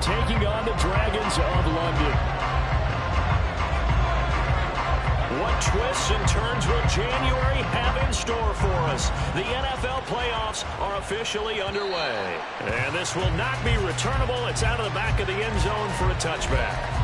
taking on the Dragons of London. What twists and turns will January have in store for us? The NFL playoffs are officially underway. And this will not be returnable. It's out of the back of the end zone for a touchback.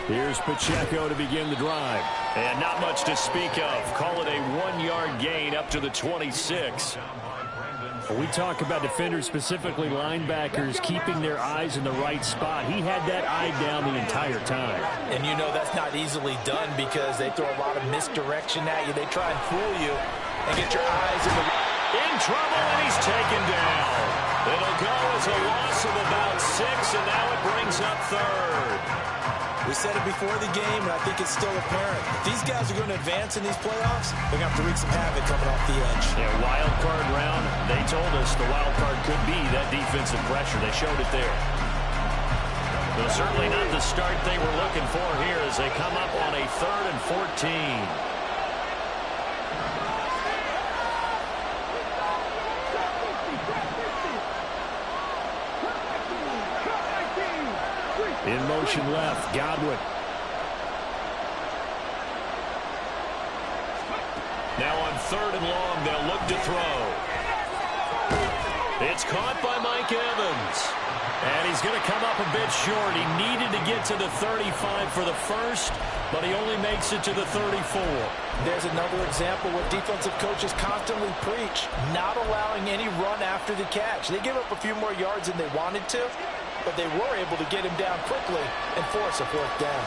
Here's Pacheco to begin the drive. And not much to speak of. Call it a 1-yard gain up to the 26. When we talk about defenders, specifically linebackers, keeping their eyes in the right spot. He had that eye down the entire time. And you know that's not easily done because they throw a lot of misdirection at you. They try and fool you and get your eyes in trouble, and he's taken down. It'll go as a loss of about 6, and now it brings up third. We said it before the game, and I think it's still apparent. If these guys are going to advance in these playoffs, they're going to have to wreak some havoc coming off the edge. Yeah, wild card round, they told us the wild card could be that defensive pressure. They showed it there. But certainly not the start they were looking for here as they come up on a 3rd and 14. In motion left, Godwin. Now on 3rd and long, they'll look to throw. It's caught by Mike Evans. And he's going to come up a bit short. He needed to get to the 35 for the first, but he only makes it to the 34. There's another example where defensive coaches constantly preach, not allowing any run after the catch. They give up a few more yards than they wanted to, but they were able to get him down quickly and force a 4th down.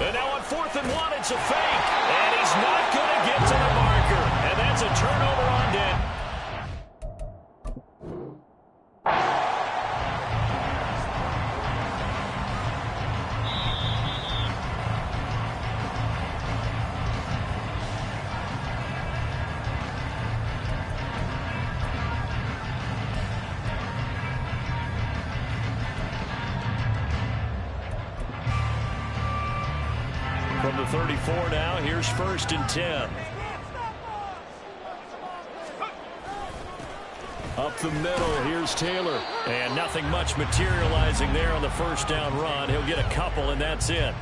And now on 4th and 1, it's a fake. And he's not going to get to the marker. And that's a turnover on down. From the 34 now, here's 1st and 10. Up the middle, here's Taylor. And nothing much materializing there on the 1st down run. He'll get a couple, and that's it.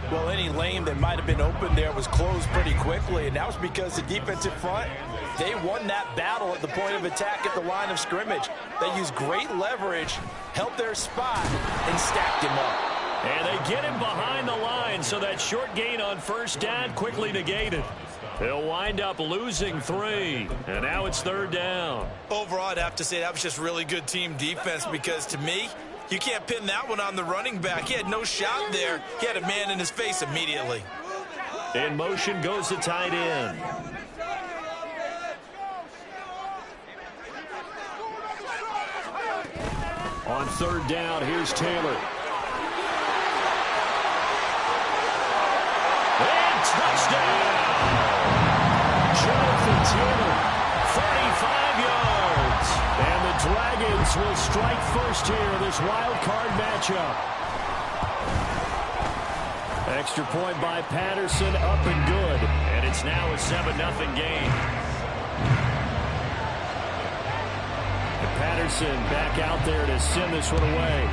Well, any lane that might have been open there was closed pretty quickly, and that was because the defensive front, they won that battle at the point of attack at the line of scrimmage. They used great leverage, held their spot, and stacked him up. And they get him behind the line, so that short gain on 1st down quickly negated. They'll wind up losing 3, and now it's 3rd down. Overall, I'd have to say that was just really good team defense because, to me, you can't pin that one on the running back. He had no shot there. He had a man in his face immediately. In motion goes the tight end. On 3rd down, here's Taylor. Touchdown! Jonathan Taylor, 35 yards. And the Dragons will strike first here in this wild card matchup. Extra point by Patterson, up and good. And it's now a 7-0 game. And Patterson back out there to send this one away.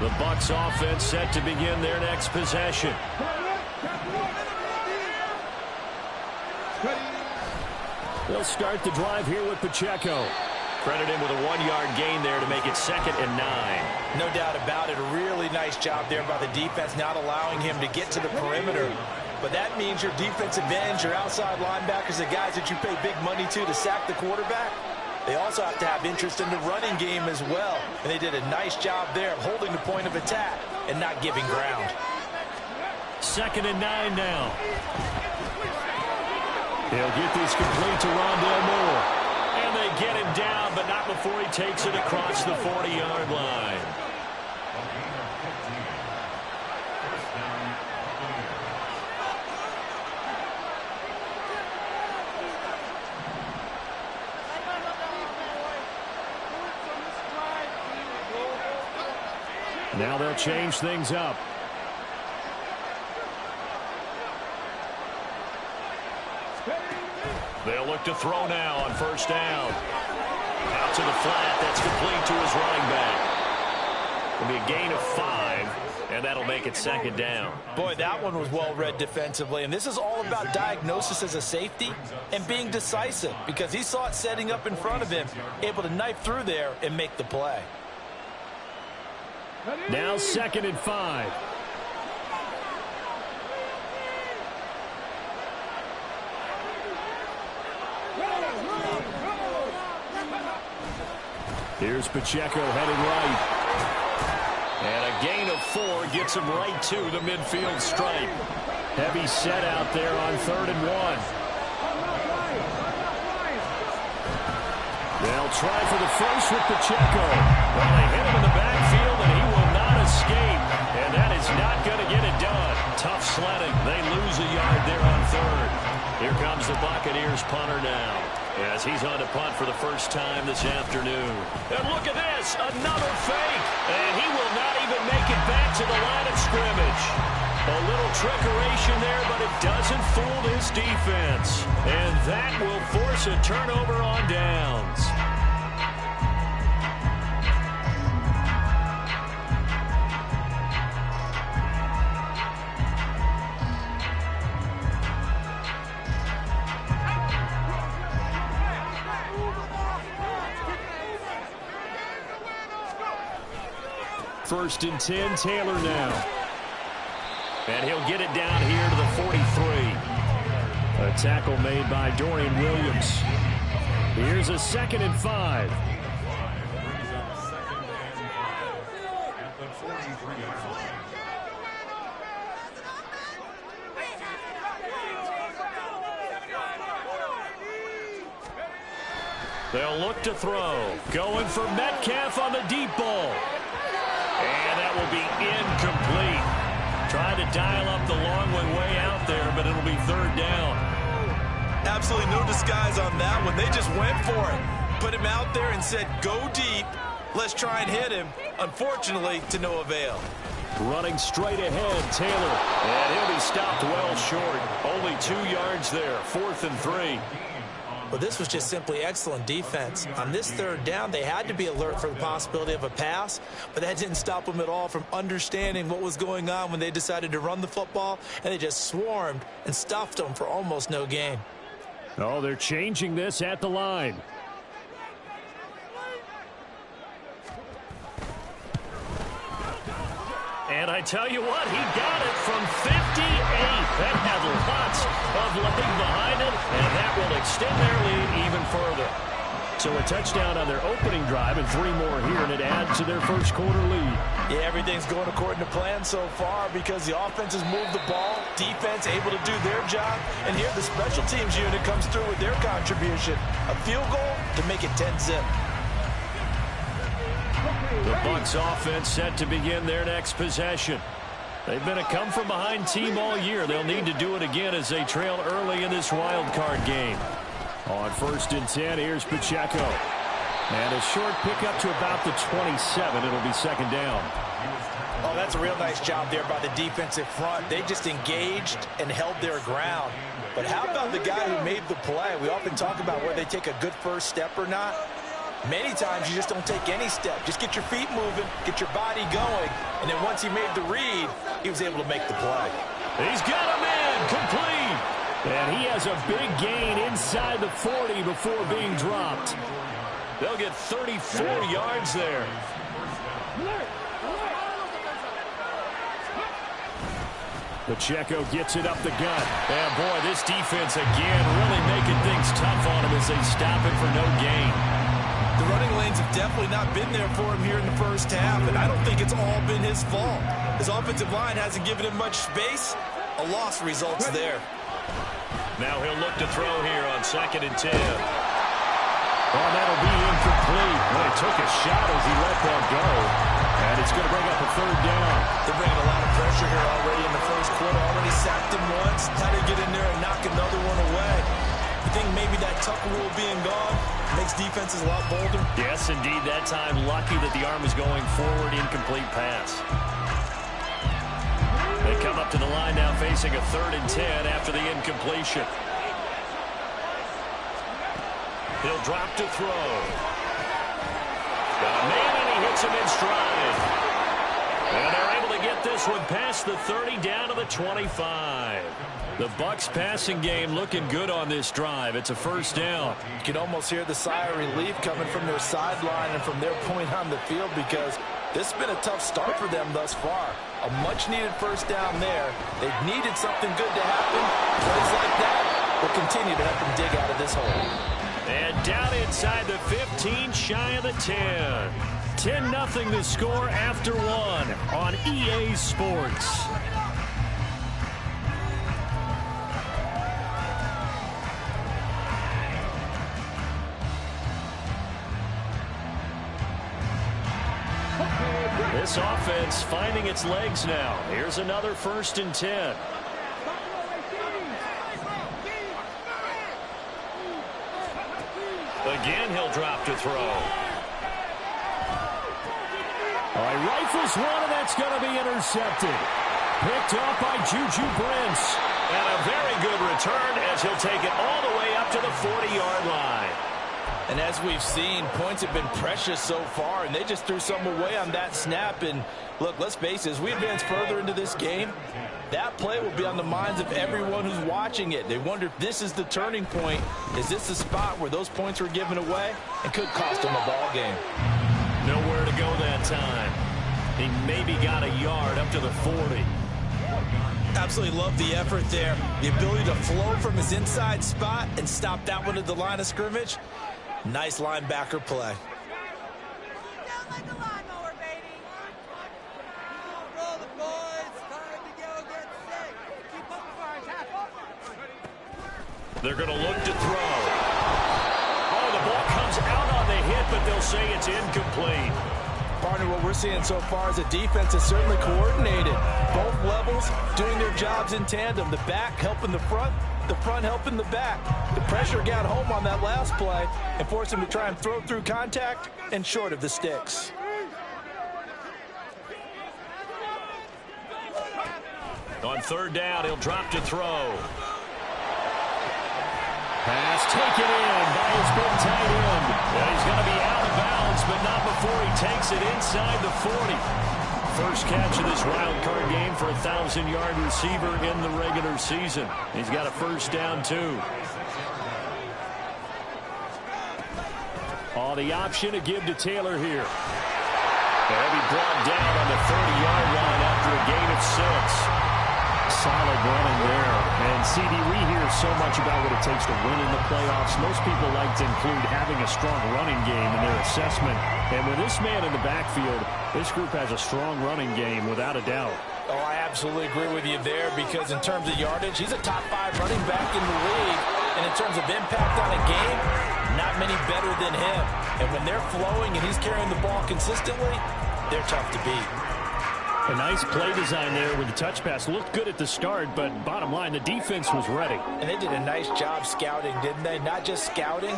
The Bucs offense set to begin their next possession. They'll start the drive here with Pacheco. Credit him with a 1-yard gain there to make it 2nd and 9. No doubt about it. A really nice job there by the defense, not allowing him to get to the perimeter. But that means your defensive ends, your outside linebackers, the guys that you pay big money to sack the quarterback, they also have to have interest in the running game as well. And they did a nice job there of holding the point of attack and not giving ground. 2nd and 9 now. He'll get this complete to Rondale Moore. takes it across the 40-yard line. Now they'll change things up. They'll look to throw now on first down. Out to the flat. That's complete to his running back. It'll be a gain of 5, and that'll make it second down. Boy, that one was well read defensively, and this is all about diagnosis as a safety and being decisive because he saw it setting up in front of him, able to knife through there and make the play. Now 2nd and 5. Here's Pacheco heading right. And a gain of 4 gets him right to the midfield stripe. Heavy set out there on 3rd and 1. They'll try for the first with Pacheco. Well, they hit him in the backfield, and he will not escape. And that is not going to get it done. Tough sledding. They lose a yard there on 3rd. Here comes the Buccaneers punter now, as he's on to punt for the first time this afternoon. And look at this, another fake. And he will not even make it back to the line of scrimmage. A little trickeration there, but it doesn't fool this defense. And that will force a turnover on downs. First and 10, Taylor now. And he'll get it down here to the 43. A tackle made by Dorian Williams. Here's a 2nd and 5. They'll look to throw. Going for Metcalf on the deep ball. And that will be incomplete. Trying to dial up the long way out there, but it'll be 3rd down. Absolutely no disguise on that one. They just went for it. Put him out there and said, go deep. Let's try and hit him. Unfortunately, to no avail. Running straight ahead, Taylor. And he'll be stopped well short. Only 2 yards there. 4th and 3. Well, this was just simply excellent defense. On this 3rd down, they had to be alert for the possibility of a pass, but that didn't stop them at all from understanding what was going on when they decided to run the football, and they just swarmed and stuffed them for almost no gain. Oh, they're changing this at the line. And I tell you what, he got it from 58. That had lots of leg behind it, and that will extend their lead even further. So a touchdown on their opening drive and 3 more here, and it adds to their first quarter lead. Yeah, everything's going according to plan so far because the offense has moved the ball, defense able to do their job, and here the special teams unit comes through with their contribution. A field goal to make it 10-zip. The Bucs offense set to begin their next possession. They've been a come-from-behind team all year. They'll need to do it again as they trail early in this wild card game. On 1st and 10, here's Pacheco. And a short pickup to about the 27. It'll be 2nd down. Oh, that's a real nice job there by the defensive front. They just engaged and held their ground. But how about the guy who made the play? We often talk about whether they take a good first step or not. Many times you just don't take any step. Just get your feet moving, get your body going, and then once he made the read, he was able to make the play. He's got a man complete. And he has a big gain inside the 40 before being dropped. They'll get 34 yards there. Pacheco gets it up the gut. And boy, this defense again really making things tough on him as they stop him for no gain. The running lanes have definitely not been there for him here in the first half, and I don't think it's all been his fault. His offensive line hasn't given him much space. A loss results there. Now he'll look to throw here on 2nd and 10. Oh, that'll be incomplete. Well, he took a shot as he let that go. And it's going to bring up a third down. They're bringing a lot of pressure here already in the first quarter. Already sacked him once. How to get in there and knock another one away. I think maybe that tuck rule being gone makes defenses a lot bolder. Yes, indeed. That time, lucky that the arm was going forward. Incomplete pass. They come up to the line now facing a 3rd and 10 after the incompletion. He'll drop to throw. Got a man, and he hits him in stride. And they're able to get this one past the 30 down to the 25. The Bucs passing game looking good on this drive. It's a first down. You can almost hear the sigh of relief coming from their sideline and from their point on the field because this has been a tough start for them thus far. A much-needed first down there. They've needed something good to happen. Plays like that will continue to help them dig out of this hole. And down inside the 15, shy of the 10. 10-0 the score after 1 on EA Sports. This offense finding its legs now. Here's another 1st and 10. Again, he'll drop to throw. All right, rifles one, and that's going to be intercepted. Picked off by Juju Brents. And a very good return as he'll take it all the way up to the 40-yard line. And as we've seen, points have been precious so far, and they just threw some away on that snap. And look, let's face it, as we advance further into this game, that play will be on the minds of everyone who's watching it. They wonder if this is the turning point. Is this the spot where those points were given away and could cost them a ball game? Nowhere to go that time. He maybe got a yard up to the 40. Absolutely love the effort there. The ability to flow from his inside spot and stop that one at the line of scrimmage. Nice linebacker play. They're going to look to throw. Oh, the ball comes out on the hit, but they'll say it's incomplete. Partner, what we're seeing so far is the defense is certainly coordinated. Both levels doing their jobs in tandem. The back helping the front helping the back. The pressure got home on that last play and forced him to try and throw through contact and short of the sticks. On 3rd down, he'll drop to throw. Pass taken in by his big tight end. Well, he's going to be out of bounds, but not before he takes it inside the 40. First catch of this wild card game for a 1,000-yard receiver in the regular season. He's got a first down, too. Oh, the option to give to Taylor here. They'll be brought down on the 30-yard line after a gain of 6. Solid running there. And, CD, we hear so much about what it takes to win in the playoffs. Most people like to include having a strong running game in their assessment. And with this man in the backfield, this group has a strong running game without a doubt. Oh, I absolutely agree with you there because in terms of yardage, he's a top 5 running back in the league. And in terms of impact on a game, not many better than him. And when they're flowing and he's carrying the ball consistently, they're tough to beat. A nice play design there with the touch pass. Looked good at the start, but bottom line, the defense was ready. And they did a nice job scouting, didn't they? Not just scouting,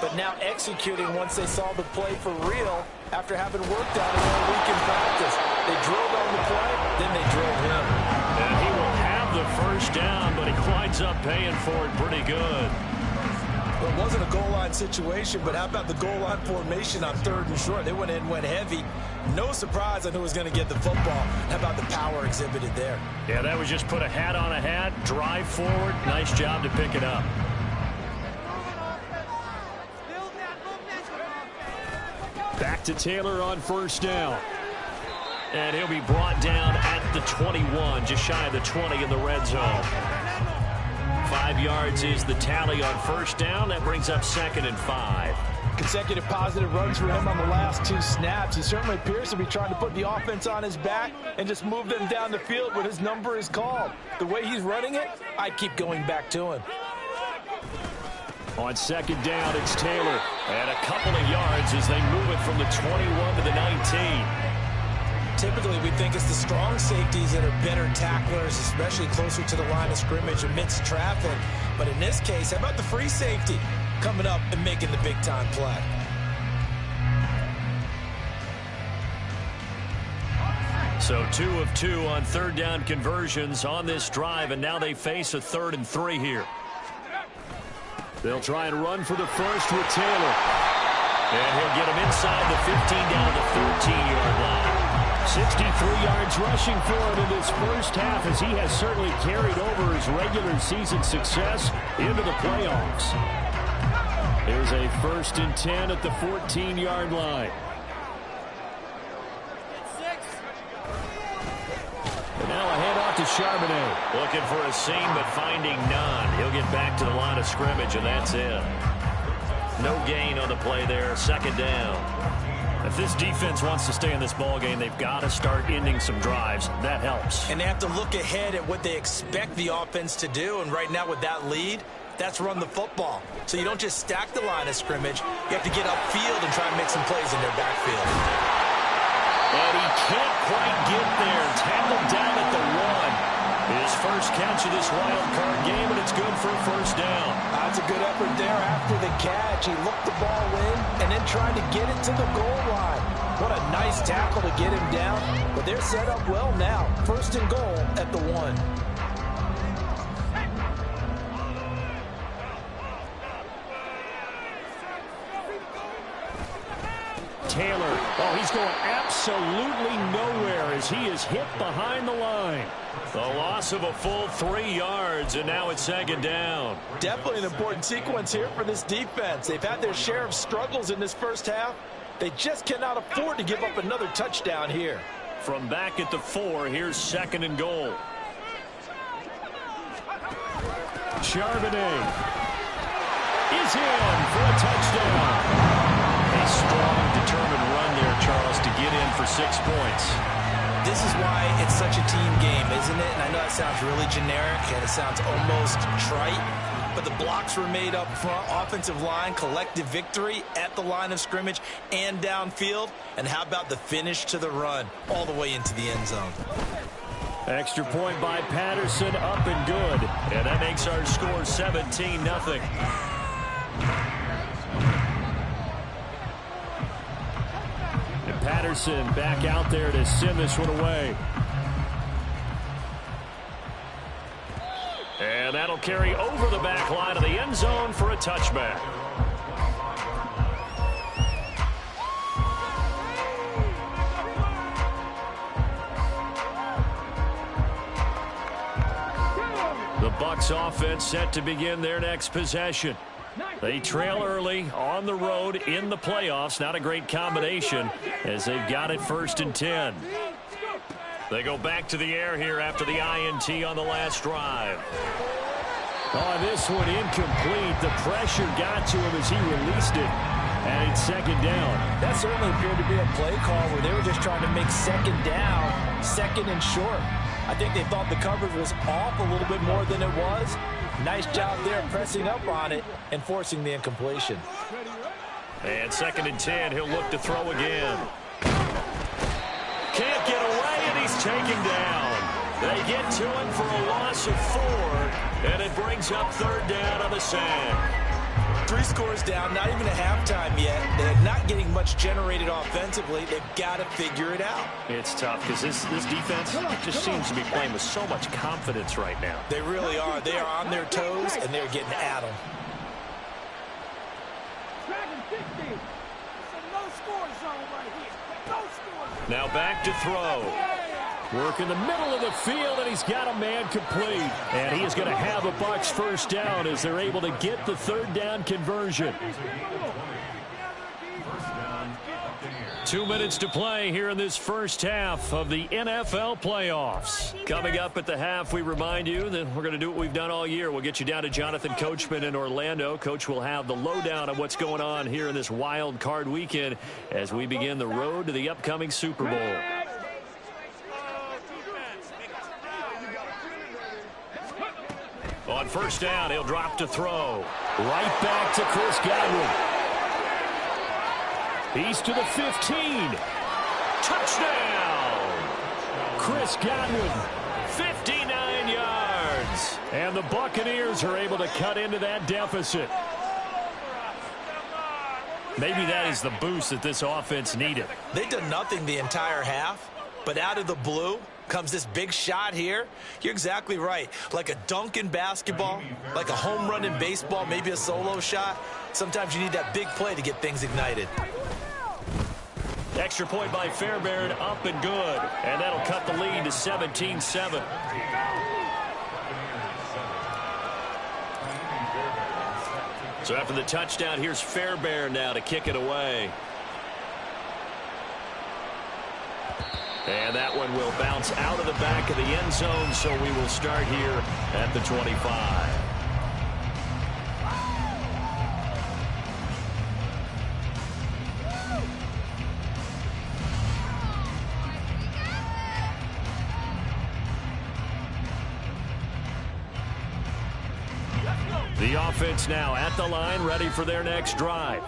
but now executing once they saw the play for real after having worked on it all week in practice. They drilled on the play, then they drilled him. And he will have the first down, but he winds up paying for it pretty good. Well, it wasn't a goal line situation, but how about the goal line formation on 3rd and short? They went in, went heavy. No surprise on who was going to get the football. How about the power exhibited there? Yeah, that was just put a hat on a hat, drive forward. Nice job to pick it up. Back to Taylor on 1st down. And he'll be brought down at the 21, just shy of the 20 in the red zone. 5 yards is the tally on 1st down. That brings up 2nd and 5. Consecutive positive runs for him on the last 2 snaps. He certainly appears to be trying to put the offense on his back and just move them down the field when his number is called. The way he's running it, I keep going back to him. On second down, it's Taylor. And a couple of yards as they move it from the 21 to the 19. Typically, we think it's the strong safeties that are better tacklers, especially closer to the line of scrimmage amidst traffic. But in this case, how about the free safety coming up and making the big-time play? So 2 of 2 on third down conversions on this drive, and now they face a 3rd and 3 here. They'll try and run for the first with Taylor. And he'll get him inside the 15 down the 13-yard line. 63 yards rushing for him in this first half, as he has certainly carried over his regular season success into the playoffs. There's a 1st and 10 at the 14-yard line. And now a handoff to Charbonnet. Looking for a seam, but finding none. He'll get back to the line of scrimmage, and that's it. No gain on the play there. 2nd down. If this defense wants to stay in this ball game, they've got to start ending some drives. That helps. And they have to look ahead at what they expect the offense to do. And right now with that lead, that's run the football. So you don't just stack the line of scrimmage. You have to get upfield and try and make some plays in their backfield. And he can't quite get there. Tackled down at the 1. His first catch of this wild card game, and it's good for a 1st down. That's a good effort there after the catch. He looked the ball in and then tried to get it to the goal line. What a nice tackle to get him down. But they're set up well now. 1st and goal at the 1. Taylor, oh, he's going absolutely nowhere as he is hit behind the line. The loss of a full 3 yards, and now it's 2nd down. Definitely an important sequence here for this defense. They've had their share of struggles in this first half. They just cannot afford to give up another touchdown here. From back at the 4, here's 2nd and goal. Charbonnet is in for a touchdown. A strong, determined run there, Charles, to get in for 6 points. This is why it's such a team game, isn't it? And I know that sounds really generic and it sounds almost trite, but the blocks were made up front, offensive line, collective victory at the line of scrimmage and downfield. And how about the finish to the run all the way into the end zone? Extra point by Patterson, up and good. And that makes our score 17-0. Patterson back out there to send this one away. And that'll carry over the back line of the end zone for a touchback. The Bucs offense set to begin their next possession. They trail early on the road in the playoffs. Not a great combination as they've got it 1st and 10. They go back to the air here after the INT on the last drive. Oh, this one incomplete. The pressure got to him as he released it. And it's 2nd down. That certainly appeared to be a play call where they were just trying to make 2nd down, 2nd and short. I think they thought the coverage was off a little bit more than it was. Nice job there pressing up on it and forcing the incompletion. And 2nd and 10, he'll look to throw again. Can't get away, and he's taken down. They get to him for a loss of 4, and it brings up 3rd down on the sand. 3 scores down, not even a halftime yet. They're not getting much generated offensively. They've got to figure it out. It's tough because this defense just seems to be playing with so much confidence right now. They really are. They are on their toes, and they're getting at them. Now back to throw. Work in the middle of the field, and he's got a man complete. And he is going to have a Bucs 1st down as they're able to get the 3rd down conversion. 2 minutes to play here in this first half of the NFL playoffs. Coming up at the half, we remind you that we're going to do what we've done all year. We'll get you down to Jonathan Coachman in Orlando. Coach will have the lowdown on what's going on here in this wild card weekend as we begin the road to the upcoming Super Bowl. On first down, he'll drop to throw. Right back to Chris Godwin. He's to the 15. Touchdown! Chris Godwin, 59 yards. And the Buccaneers are able to cut into that deficit. Maybe that is the boost that this offense needed. They've done nothing the entire half, but out of the blue comes this big shot here. You're exactly right. Like a dunk in basketball, like a home run in baseball, maybe a solo shot. Sometimes you need that big play to get things ignited. Extra point by Fairbairn, up and good. And that'll cut the lead to 17-7. So after the touchdown, here's Fairbairn now to kick it away. And that one will bounce out of the back of the end zone, so we will start here at the 25. The offense now at the line, ready for their next drive.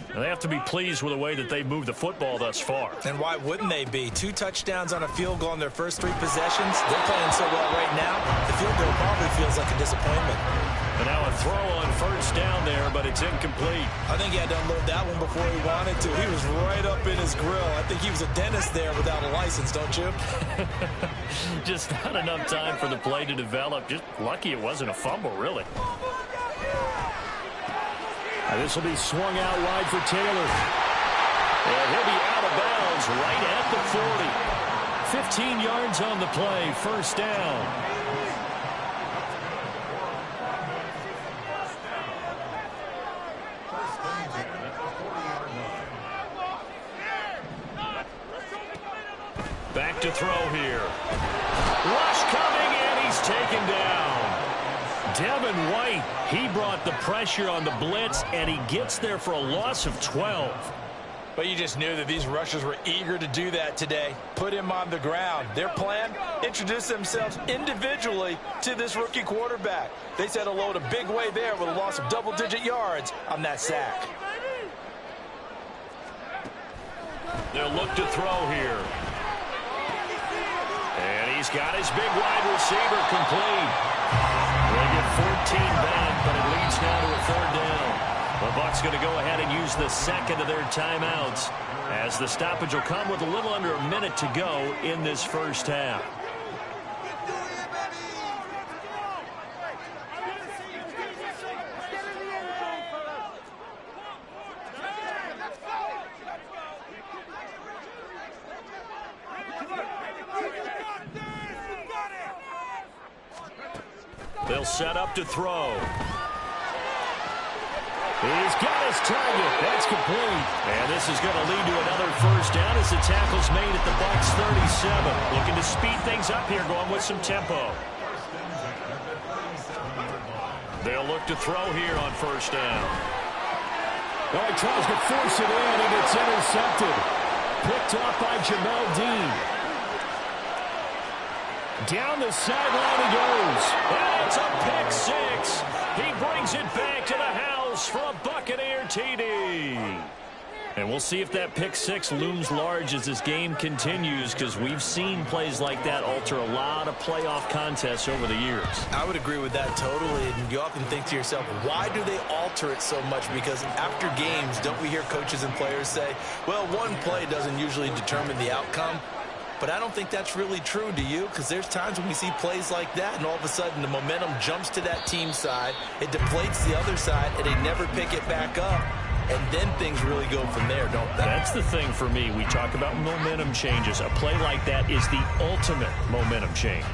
And they have to be pleased with the way that they've moved the football thus far. And why wouldn't they be? 2 touchdowns on a field goal in their first 3 possessions. They're playing so well right now, the field goal probably feels like a disappointment. And now a throw on first down there, but it's incomplete. I think he had to unload that one before he wanted to. He was right up in his grill. I think he was a dentist there without a license, don't you? Just not enough time for the play to develop. Just lucky it wasn't a fumble, really. This will be swung out wide for Taylor. And he'll be out of bounds right at the 40. 15 yards on the play, first down. Back to throw here. Rush coming, and he's taken down. Devin White, he brought the pressure on the blitz, and he gets there for a loss of 12. But you just knew that these rushers were eager to do that today. Put him on the ground. Their plan, introduce themselves individually to this rookie quarterback. They said hello to big way there with a loss of double-digit yards on that sack. They'll look to throw here. And he's got his big wide receiver complete. They get 14 back, but it leads now to a third down. The Bucs going to go ahead and use the second of their timeouts, as the stoppage will come with a little under a minute to go in this first half. They'll set up to throw. He's got his target. That's complete. And this is going to lead to another first down as the tackle's made at the Bucs 37. Looking to speed things up here, going with some tempo. They'll look to throw here on first down. Well, he tries to force it in, and it's intercepted. Picked up by Jamel Dean. Down the sideline he goes. And it's a pick six. He brings it back to the house for a Buccaneer TD. And we'll see if that pick six looms large as this game continues, because we've seen plays like that alter a lot of playoff contests over the years. I would agree with that totally. And you often think to yourself, why do they alter it so much? Because after games, don't we hear coaches and players say, well, one play doesn't usually determine the outcome? But I don't think that's really true, do you? Because there's times when we see plays like that, and all of a sudden the momentum jumps to that team side, it deflates the other side, and they never pick it back up. And then things really go from there, don't they? That's the thing for me. We talk about momentum changes. A play like that is the ultimate momentum change.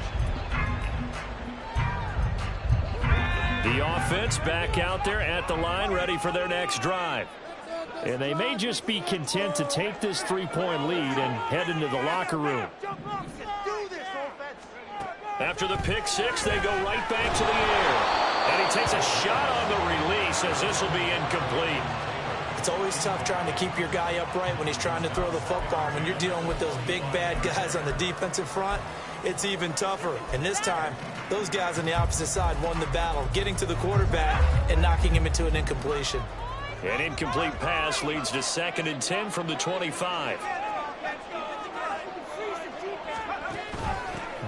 The offense back out there at the line, ready for their next drive. And they may just be content to take this three-point lead and head into the locker room. After the pick six, they go right back to the air. And he takes a shot on the release as this will be incomplete. It's always tough trying to keep your guy upright when he's trying to throw the football. When you're dealing with those big, bad guys on the defensive front, it's even tougher. And this time, those guys on the opposite side won the battle, getting to the quarterback and knocking him into an incompletion. An incomplete pass leads to 2nd and 10 from the 25.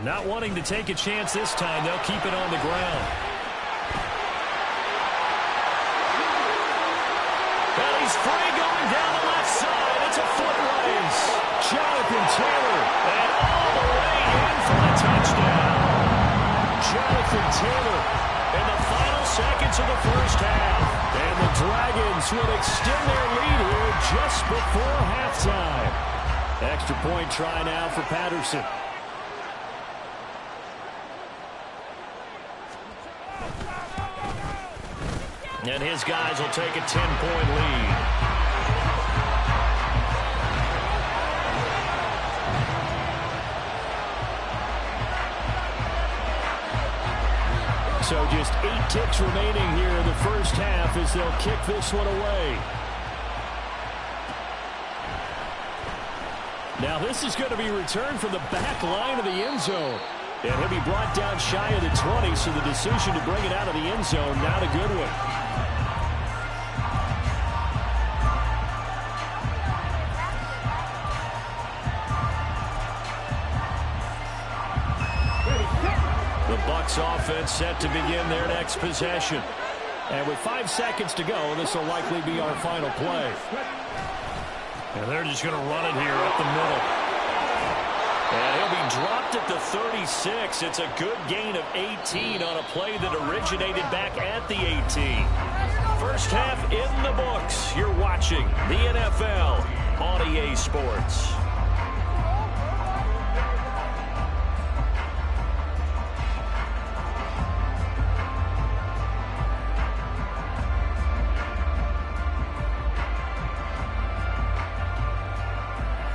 Not wanting to take a chance this time, they'll keep it on the ground. And he's free going down the left side. It's a foot race. Jonathan Taylor, and all the way in for the touchdown. Jonathan Taylor in the final seconds of the first half. And the Dragons will extend their lead here just before halftime. Extra point try now for Patterson. And his guys will take a 10-point lead. So just 8 ticks remaining here in the first half as they'll kick this one away. Now this is going to be returned from the back line of the end zone. And he'll be brought down shy of the 20, so the decision to bring it out of the end zone, not a good one. Offense set to begin their next possession. And with 5 seconds to go, this will likely be our final play. And they're just going to run it here up the middle. And he'll be dropped at the 36. It's a good gain of 18 on a play that originated back at the 18. First half in the books. You're watching the NFL on EA Sports.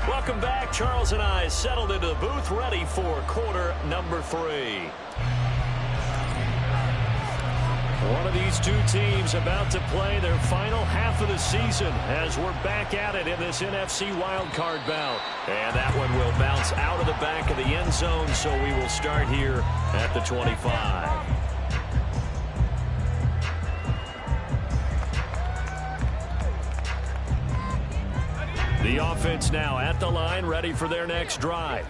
Welcome back. Charles and I settled into the booth, ready for quarter number 3. One of these two teams about to play their final half of the season as we're back at it in this NFC wildcard bout. And that one will bounce out of the back of the end zone, so we will start here at the 25. The offense now at the line, ready for their next drive.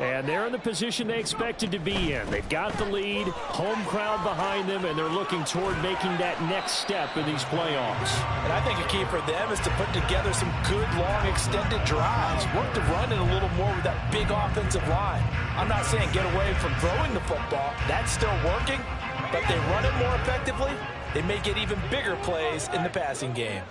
And they're in the position they expected to be in. They've got the lead, home crowd behind them, and they're looking toward making that next step in these playoffs. And I think a key for them is to put together some good, long, extended drives. Work the run in a little more with that big offensive line. I'm not saying get away from throwing the football. That's still working. But they run it more effectively, they may get even bigger plays in the passing game.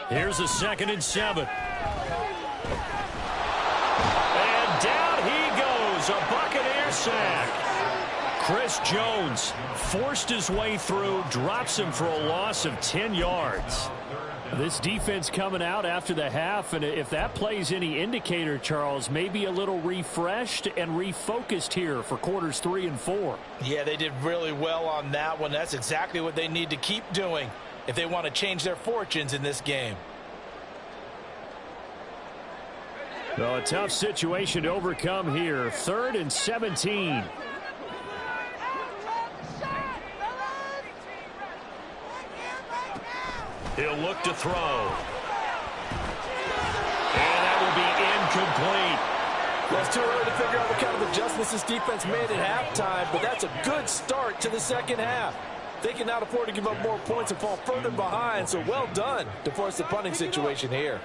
Here's a 2nd and 7. And down he goes, a Buccaneer sack. Chris Jones forced his way through, drops him for a loss of 10 yards. This defense coming out after the half, and if that plays any indicator, Charles, maybe a little refreshed and refocused here for quarters 3 and 4. Yeah, they did really well on that one. That's exactly what they need to keep doing if they want to change their fortunes in this game. Well, a tough situation to overcome here. 3rd and 17. He'll look to throw. And that will be incomplete. Well, it's too early to figure out what kind of adjustments this defense made at halftime, but that's a good start to the second half. They can not afford to give up more points and fall further behind, so well done to force the punting situation here.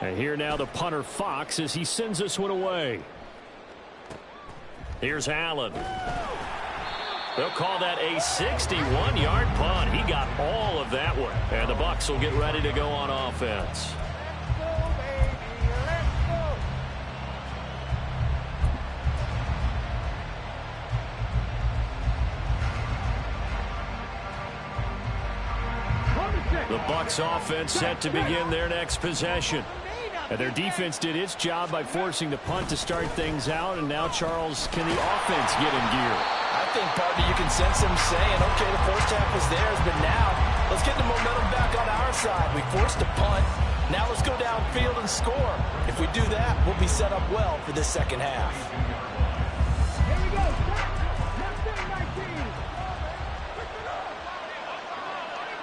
And here now the punter Fox as he sends this one away. Here's Allen. They'll call that a 61-yard punt. He got all of that one. And the Bucs will get ready to go on offense. The Bucs offense set to begin their next possession. And their defense did its job by forcing the punt to start things out. And now, Charles, can the offense get in gear? I think, partner, you can sense them saying, okay, the first half was theirs, but now let's get the momentum back on our side. We forced a punt. Now let's go downfield and score. If we do that, we'll be set up well for this second half. Here we go. Left in 19.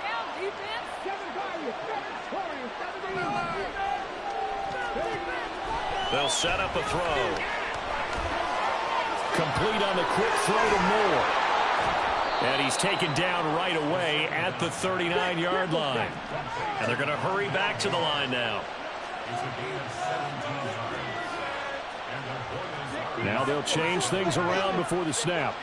Down defense. 7-5. They'll set up a throw. Complete on the quick throw to Moore. And he's taken down right away at the 39-yard line. And they're going to hurry back to the line now. Now they'll change things around before the snap.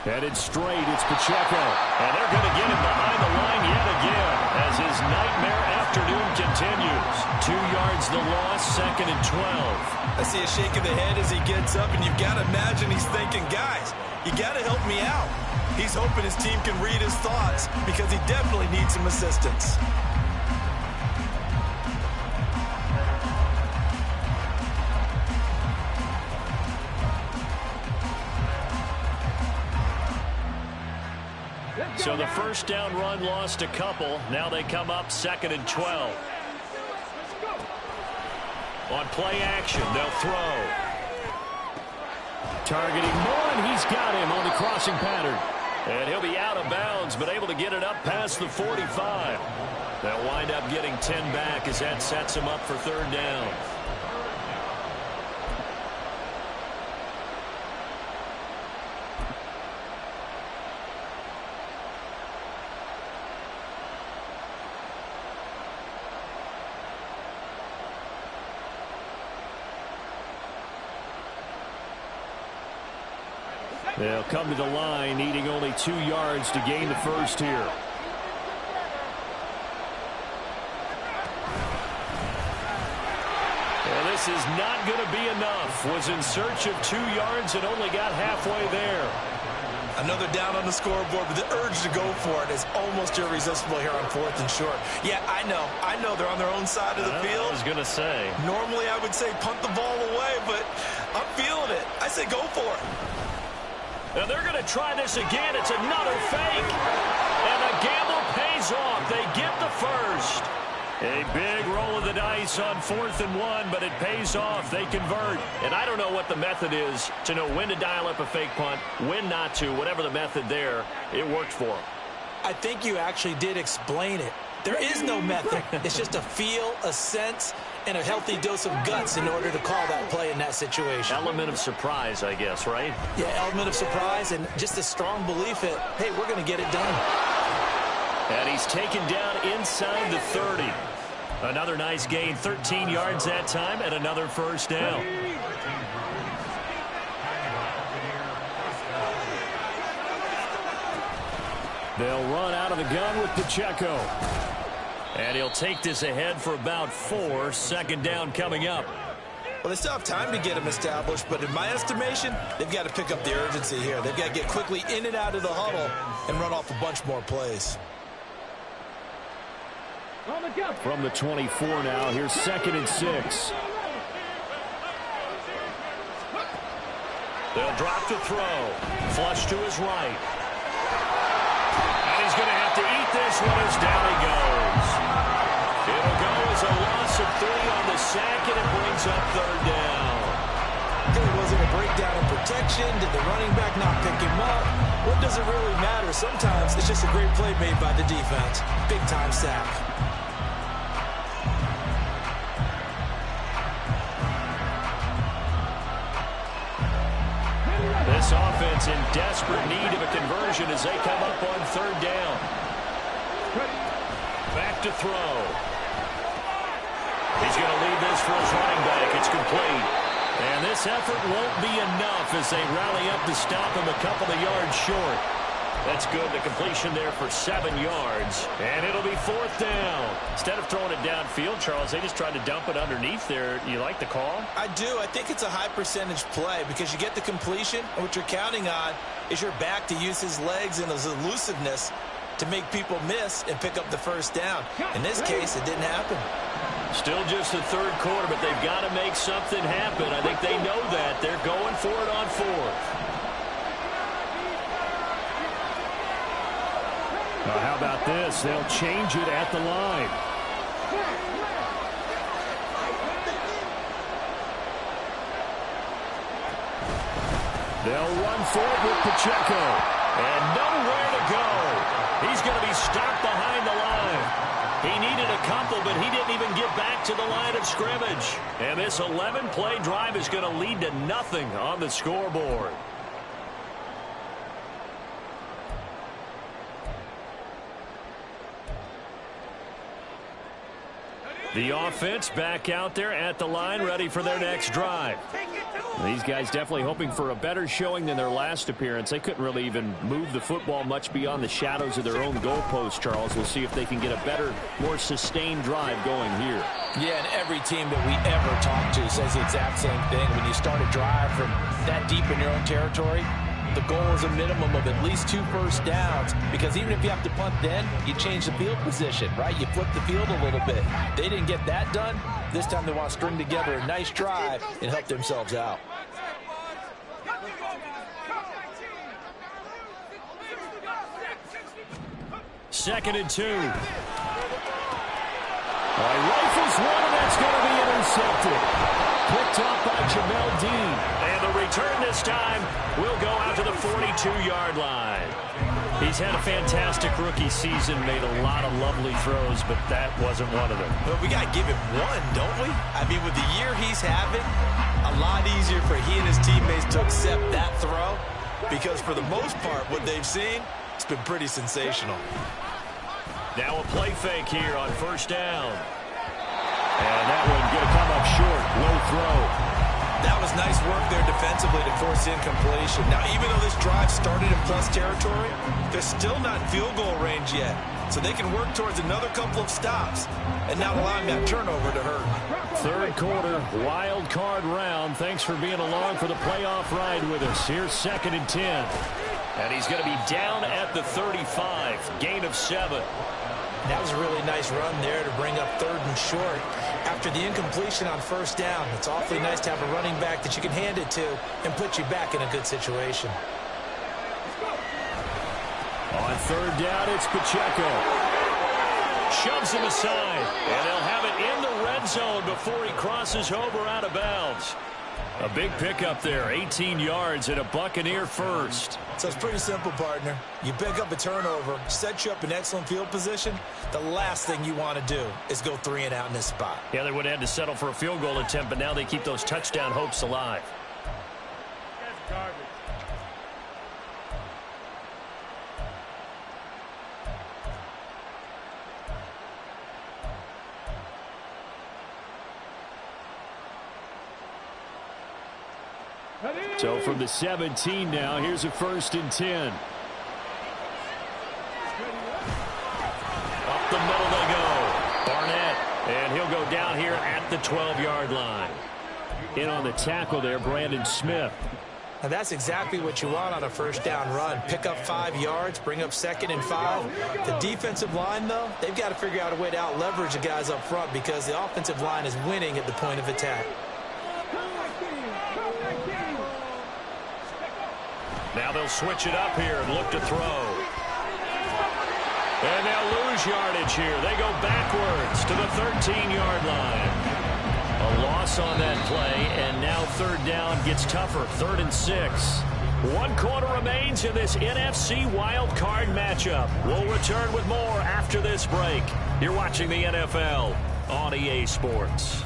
Headed straight, it's Pacheco. And they're going to get him behind the line yet again as his nightmare afternoon continues. 2 yards the loss, 2nd and 12. I see a shake of the head as he gets up, and you've got to imagine he's thinking, guys, you got to help me out. He's hoping his team can read his thoughts because he definitely needs some assistance. So the first down run lost a couple. Now they come up 2nd and 12. On play action, they'll throw. Targeting Moore, and he's got him on the crossing pattern. And he'll be out of bounds, but able to get it up past the 45. They'll wind up getting 10 back as that sets him up for 3rd down. They'll come to the line, needing only 2 yards to gain the first here. Well, this is not going to be enough. Was in search of 2 yards and only got halfway there. Another down on the scoreboard, but the urge to go for it is almost irresistible here on 4th and short. Yeah, I know they're on their own side of the field. I was going to say. Normally I would say punt the ball away, but I'm feeling it. I say go for it. Now they're going to try this again. It's another fake. And the gamble pays off. They get the first. A big roll of the dice on 4th and 1, but it pays off. They convert. And I don't know what the method is to know when to dial up a fake punt, when not to. Whatever the method there, it worked for them. I think you actually did explain it. There is no method. It's just a feel, a sense, and a healthy dose of guts in order to call that play in that situation. Element of surprise, I guess, right? Yeah, element of surprise and just a strong belief that, hey, we're going to get it done. And he's taken down inside the 30. Another nice gain, 13 yards that time, and another first down. They'll run out of the gun with Pacheco. And he'll take this ahead for about 4. 2nd down coming up. Well, they still have time to get him established, but in my estimation, they've got to pick up the urgency here. They've got to get quickly in and out of the huddle and run off a bunch more plays. From the 24 now, here's 2nd and 6. They'll drop to throw. Flush to his right. And he's going to have to eat this one as down he goes. It'll go as a loss of 3 on the sack, and it brings up 3rd down. Was it a breakdown in protection? Did the running back not pick him up? What does it really matter? Sometimes it's just a great play made by the defense. Big-time sack. This offense in desperate need of a conversion as they come up on 3rd down. Back to throw. He's going to leave this for his running back. It's complete. And this effort won't be enough as they rally up to stop him a couple of yards short. That's good. The completion there for 7 yards. And it'll be 4th down. Instead of throwing it downfield, Charles, they just tried to dump it underneath there. You like the call? I do. I think it's a high percentage play because you get the completion, and what you're counting on is your back to use his legs and his elusiveness to make people miss and pick up the first down. In this case, it didn't happen. Still just the third quarter, but they've got to make something happen. I think they know that. They're going for it on fourth. How about this? They'll change it at the line. They'll run for it with Pacheco. And nowhere to go. He's going to be stopped behind the line. He needed a couple, but he didn't even get back to the line of scrimmage. And this 11-play drive is going to lead to nothing on the scoreboard. The offense back out there at the line, ready for their next drive. These guys definitely hoping for a better showing than their last appearance. They couldn't really even move the football much beyond the shadows of their own goalpost, Charles. We'll see if they can get a better, more sustained drive going here. Yeah, and every team that we ever talk to says the exact same thing. When you start a drive from that deep in your own territory, the goal is a minimum of at least 2 first downs, because even if you have to punt then, you change the field position, right? You flip the field a little bit. They didn't get that done. This time they want to string together a nice drive and help themselves out. Second and 2. Rifles one, and that's going to be intercepted. Picked off by Jamel Dean. And the return this time will go out to the 42-yard line. He's had a fantastic rookie season, made a lot of lovely throws, but that wasn't one of them. But we got to give him one, don't we? I mean, with the year he's having, a lot easier for he and his teammates to accept that throw, because for the most part, what they've seen, it's been pretty sensational. Now a play fake here on first down. And that one going to come up short. Low throw. That was nice work there defensively to force incompletion. Now, even though this drive started in plus territory, they're still not in field goal range yet. So they can work towards another couple of stops and not allowing that turnover to hurt. Third quarter, wild card round. Thanks for being along for the playoff ride with us. Here's second and 10. And he's going to be down at the 35. Gain of 7. That was a really nice run there to bring up third and short. After the incompletion on first down, it's awfully nice to have a running back that you can hand it to and put you back in a good situation. On third down, it's Pacheco. Shoves him aside, and they'll have it in the red zone before he crosses over out of bounds. A big pickup there, 18 yards and a Buccaneer first. So it's pretty simple, partner. You pick up a turnover, set you up in excellent field position. The last thing you want to do is go 3 and out in this spot. Yeah, they would have had to settle for a field goal attempt, but now they keep those touchdown hopes alive. So from the 17 now, here's a first and 10. Up the middle they go. Barnett, and he'll go down here at the 12-yard line. In on the tackle there, Brandon Smith. Now that's exactly what you want on a first down run. Pick up 5 yards, bring up second and 5. The defensive line, though, they've got to figure out a way to out-leverage the guys up front because the offensive line is winning at the point of attack. Now they'll switch it up here and look to throw. And they'll lose yardage here. They go backwards to the 13-yard line. A loss on that play, and now third down gets tougher. 3rd and 6. 1 quarter remains in this NFC wild card matchup. We'll return with more after this break. You're watching the NFL on EA Sports.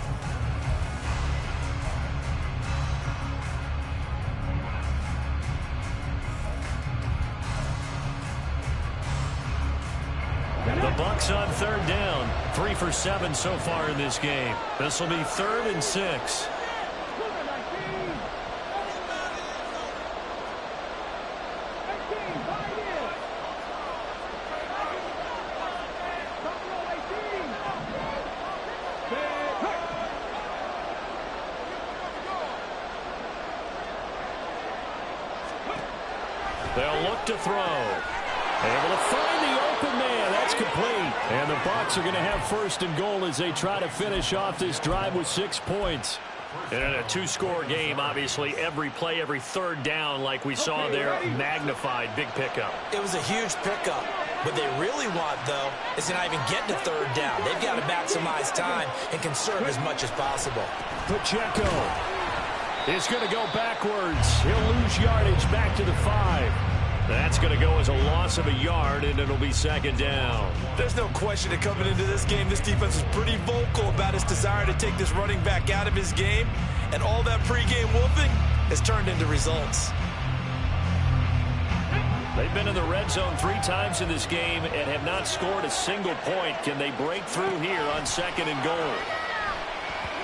The Bucs on third down. 3 for 7 so far in this game. This will be 3rd and 6. They'll look to throw. Able to find the open man. That's complete. And the Bucs are going to have first and goal as they try to finish off this drive with 6 points. And in a two-score game, obviously, every play, every third down, like we saw there, magnified. Big pickup. It was a huge pickup. What they really want, though, is to not even get to third down. They've got to maximize time and conserve as much as possible. Pacheco is going to go backwards. He'll lose yardage back to the 5. That's going to go as a loss of a yard, and it'll be second down. There's no question that coming into this game, this defense is pretty vocal about its desire to take this running back out of his game, and all that pregame whooping has turned into results. They've been in the red zone 3 times in this game and have not scored a single point. Can they break through here on second and goal?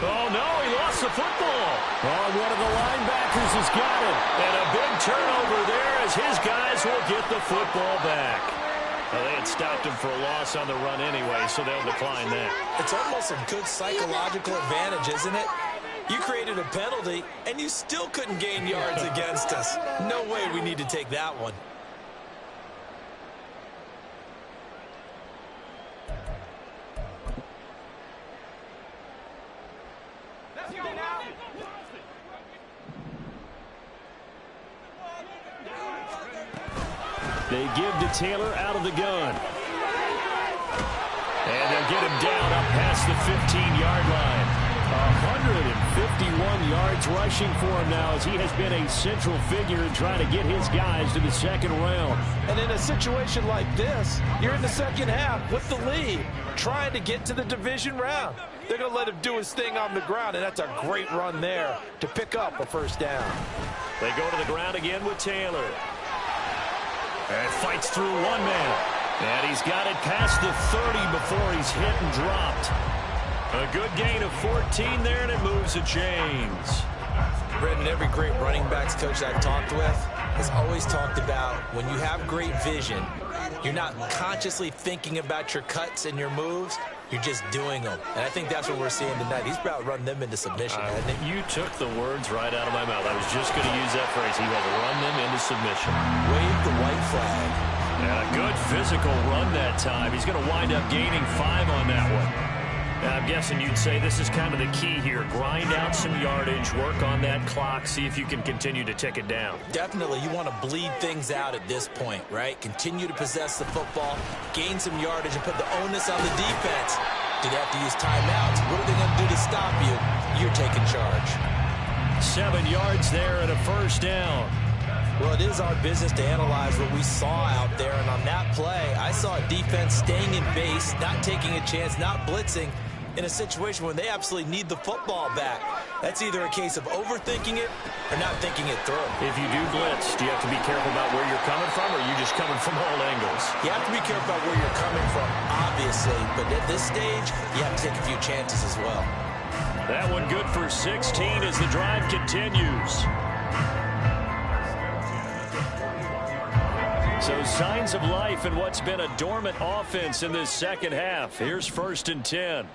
Oh, no, he lost the football. Oh, one of the linebackers has got it. And a big turnover there as his guys will get the football back. Well, they had stopped him for a loss on the run anyway, so they'll decline that. It's almost a good psychological advantage, isn't it? You created a penalty, and you still couldn't gain yards against us. No way we need to take that one. They give to Taylor out of the gun. And they'll get him down up past the 15-yard line. 151 yards rushing for him now as he has been a central figure in trying to get his guys to the second round. And in a situation like this, you're in the second half with the lead, trying to get to the division round. They're going to let him do his thing on the ground, and that's a great run there to pick up a first down. They go to the ground again with Taylor. And fights through one man. And he's got it past the 30 before he's hit and dropped. A good gain of 14 there, and it moves the chains. Brendan, every great running backs coach I've talked with has always talked about when you have great vision, you're not consciously thinking about your cuts and your moves. You're just doing them. And I think that's what we're seeing tonight. He's about to run them into submission, hasn't he? You took the words right out of my mouth. I was just going to use that phrase. He has run them into submission. Wave the white flag. And a good physical run that time. He's going to wind up gaining 5 on that one. Now, I'm guessing you'd say this is kind of the key here. Grind out some yardage, work on that clock, see if you can continue to tick it down. Definitely. You want to bleed things out at this point, right? Continue to possess the football, gain some yardage, and put the onus on the defense. Do they have to use timeouts? What are they going to do to stop you? You're taking charge. 7 yards there and a first down. Well, it is our business to analyze what we saw out there, and on that play, I saw a defense staying in base, not taking a chance, not blitzing, in a situation when they absolutely need the football back. That's either a case of overthinking it or not thinking it through. If you do blitz, do you have to be careful about where you're coming from, or are you just coming from all angles? You have to be careful about where you're coming from, obviously, but at this stage, you have to take a few chances as well. That one good for 16 as the drive continues. So signs of life in what's been a dormant offense in this second half. Here's 1st and 10.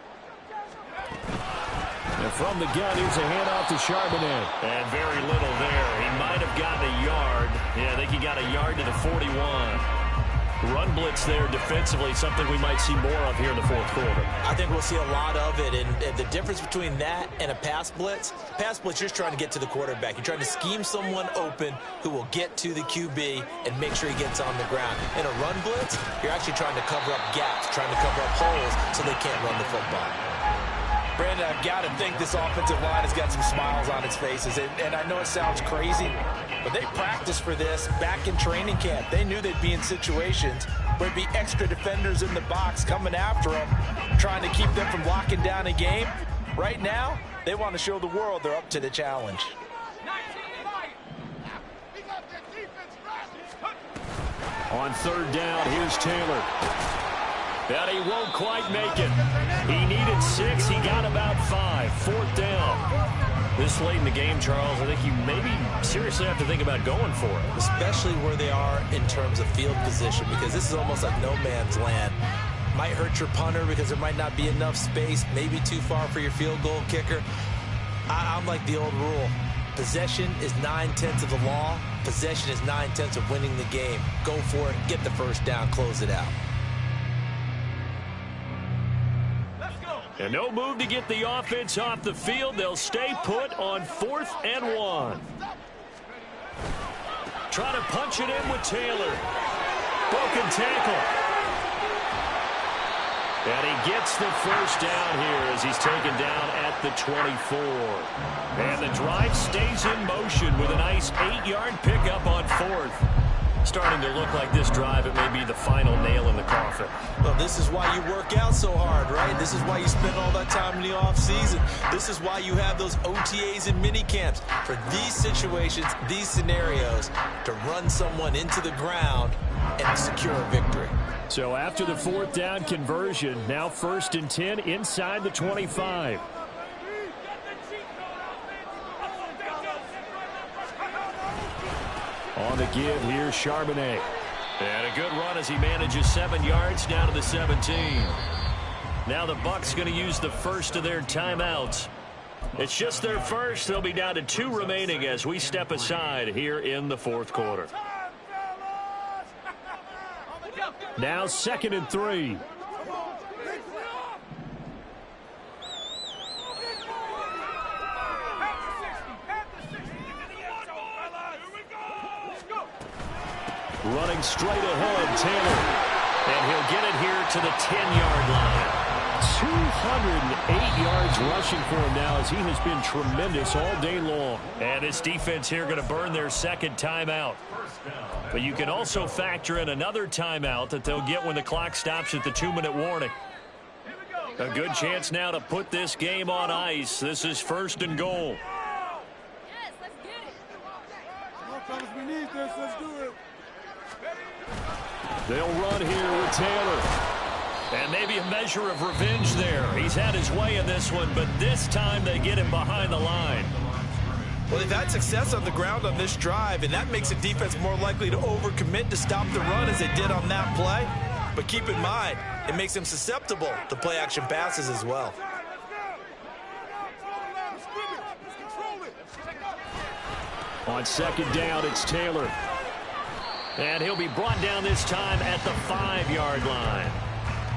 And from the gun, here's a handoff to Charbonnet. And very little there. He might have gotten a yard. Yeah, I think he got a yard to the 41. Run blitz there defensively, something we might see more of here in the 4th quarter. I think we'll see a lot of it, and the difference between that and a pass blitz, you're just trying to get to the quarterback. You're trying to scheme someone open who will get to the QB and make sure he gets on the ground. In a run blitz, you're actually trying to cover up gaps, trying to cover up holes so they can't run the football. Brandon, I've got to think this offensive line has got some smiles on its faces, and I know it sounds crazy, but they practiced for this back in training camp. They knew they'd be in situations where there'd be extra defenders in the box coming after them, trying to keep them from locking down a game. Right now, they want to show the world they're up to the challenge. On 3rd down, here's Taylor. But he won't quite make it. He needed 6. He got about 5. 4th down. This late in the game, Charles, I think you maybe seriously have to think about going for it. Especially where they are in terms of field position, because this is almost like no man's land. Might hurt your punter because there might not be enough space, maybe too far for your field goal kicker. I'm like the old rule. Possession is 9/10 of the law. Possession is 9/10 of winning the game. Go for it. Get the first down. Close it out. And no move to get the offense off the field. They'll stay put on 4th and 1. Trying to punch it in with Taylor. Broken tackle. And he gets the first down here as he's taken down at the 24. And the drive stays in motion with a nice 8-yard pickup on 4th. Starting to look like this drive, it may be the final nail in the coffin. Well, this is why you work out so hard, right? This is why you spend all that time in the offseason. This is why you have those OTAs and mini camps. For these situations, these scenarios, to run someone into the ground and secure a victory. So after the 4th down conversion, now 1st and 10 inside the 25. On the give, here's Charbonnet. And a good run as he manages 7 yards down to the 17. Now the Bucs going to use the first of their timeouts. It's just their first. They'll be down to 2 remaining as we step aside here in the 4th quarter. Now 2nd and 3. Running straight ahead, Taylor. And he'll get it here to the 10-yard line. 208 yards rushing for him now as he has been tremendous all day long. And his defense here going to burn their 2nd timeout. But you can also factor in another timeout that they'll get when the clock stops at the 2-minute warning. A good chance now to put this game on ice. This is 1st and goal. Yes, let's get it. We need this. Let's do it. They'll run here with Taylor. And maybe a measure of revenge there. He's had his way in this one, but this time they get him behind the line. Well, they've had success on the ground on this drive, and that makes the defense more likely to overcommit to stop the run as they did on that play. But keep in mind, it makes them susceptible to play-action passes as well. On 2nd down, it's Taylor. And he'll be brought down this time at the 5-yard line.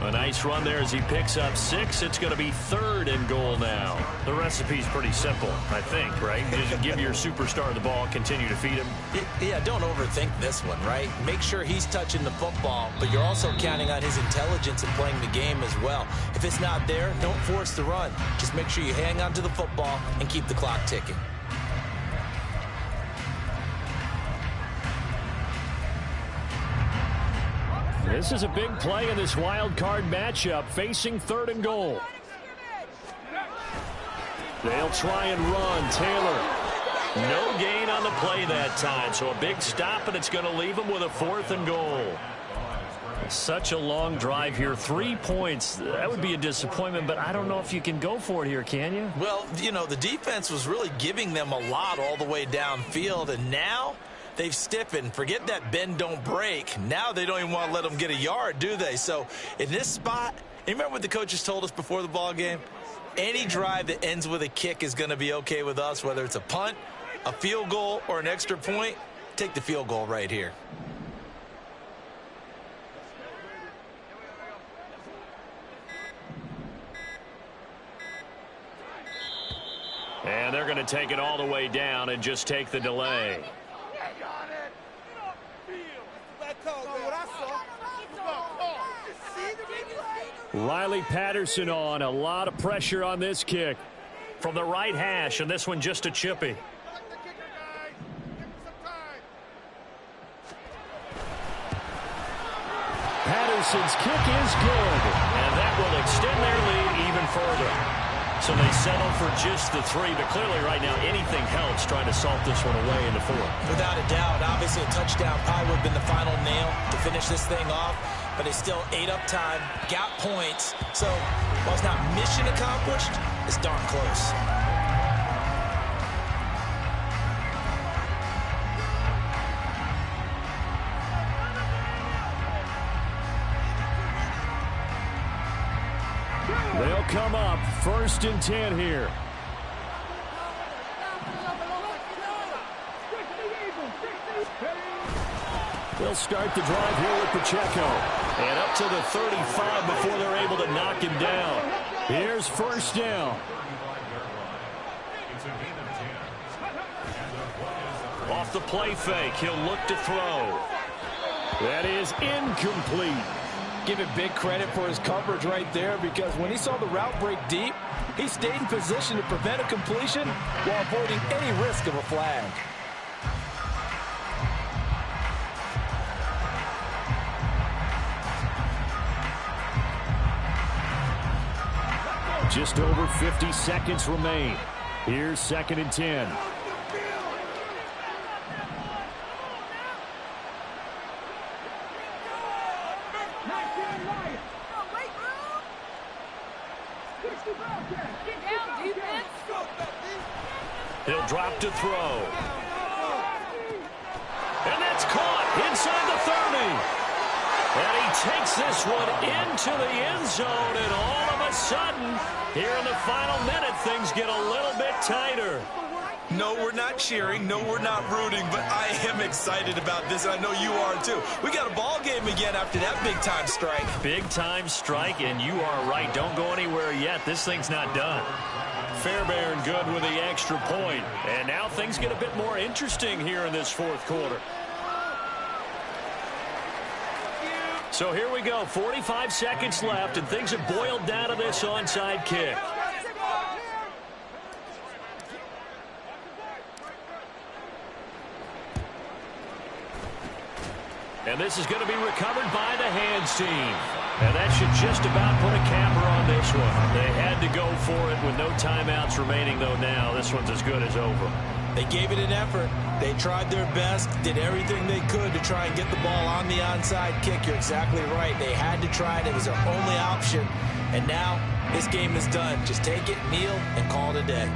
A nice run there as he picks up 6. It's going to be 3rd and goal now. The recipe's pretty simple, I think, right? Just give your superstar the ball, continue to feed him. Yeah, don't overthink this one, right? Make sure he's touching the football, but you're also counting on his intelligence in playing the game as well. If it's not there, don't force the run. Just make sure you hang on to the football and keep the clock ticking. This is a big play in this wild card matchup, facing 3rd and goal. They'll try and run. Taylor. No gain on the play that time, so a big stop, and it's going to leave him with a 4th and goal. Such a long drive here. 3 points. That would be a disappointment, but I don't know if you can go for it here, can you? Well, you know, the defense was really giving them a lot all the way downfield, and now they've stiffened. Forget that bend, don't break. Now they don't even want to let them get a yard, do they? So in this spot, you remember what the coaches told us before the ball game? Any drive that ends with a kick is going to be okay with us, whether it's a punt, a field goal, or an extra point. Take the field goal right here. And they're going to take it all the way down and just take the delay. Riley Patterson on. A lot of pressure on this kick. From the right hash, and this one just a chippy. Patterson's kick is good. And that will extend their lead even further. So they settle for just the 3, but clearly right now anything helps trying to salt this one away in the 4th. Without a doubt, obviously a touchdown probably would have been the final nail to finish this thing off, but they still ate up time, got points. So while it's not mission accomplished, it's darn close. They'll come up 1st and 10 here. They'll start the drive here with Pacheco. And up to the 35 before they're able to knock him down. Here's first down. Off the play fake, he'll look to throw. That is incomplete. Give him big credit for his coverage right there, because when he saw the route break deep, he stayed in position to prevent a completion while avoiding any risk of a flag. Just over 50 seconds remain. Here's 2nd and 10. He'll drop to throw. And that's caught inside the 30. And he takes this one into the end zone, and all of a sudden, here in the final minute, things get a little bit tighter. No, we're not cheering. No, we're not rooting, but I am excited about this, and I know you are too. We got a ball game again after that big-time strike. Big-time strike, and you are right. Don't go anywhere yet. This thing's not done. Fairbairn good with the extra point. And now things get a bit more interesting here in this 4th quarter. So here we go. 45 seconds left, and things have boiled down to this onside kick. And this is going to be recovered by the hands team. And that should just about put a capper on this one. They had to go for it with no timeouts remaining, though. Now this one's as good as over. They gave it an effort. They tried their best, did everything they could to try and get the ball on the onside kick. You're exactly right. They had to try it. It was their only option. And now this game is done. Just take it, kneel, and call it a day.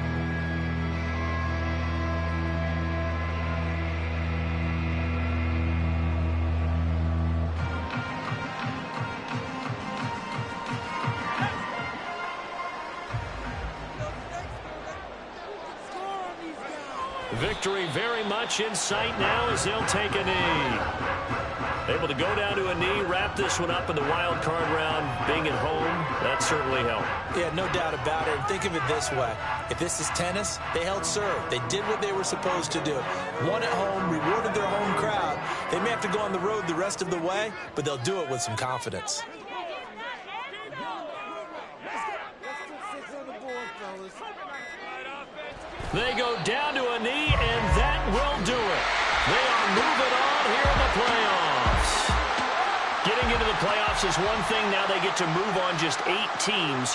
Victory very much in sight now as they'll take a knee. Able to go down to a knee, wrap this one up in the wild card round. Being at home, that certainly helped. Yeah, no doubt about it. And think of it this way. If this is tennis, they held serve. They did what they were supposed to do. Won at home, rewarded their home crowd. They may have to go on the road the rest of the way, but they'll do it with some confidence. They go down to a knee, and that will do it. They are moving on here in the playoffs. Getting into the playoffs is one thing. Now they get to move on just 8 teams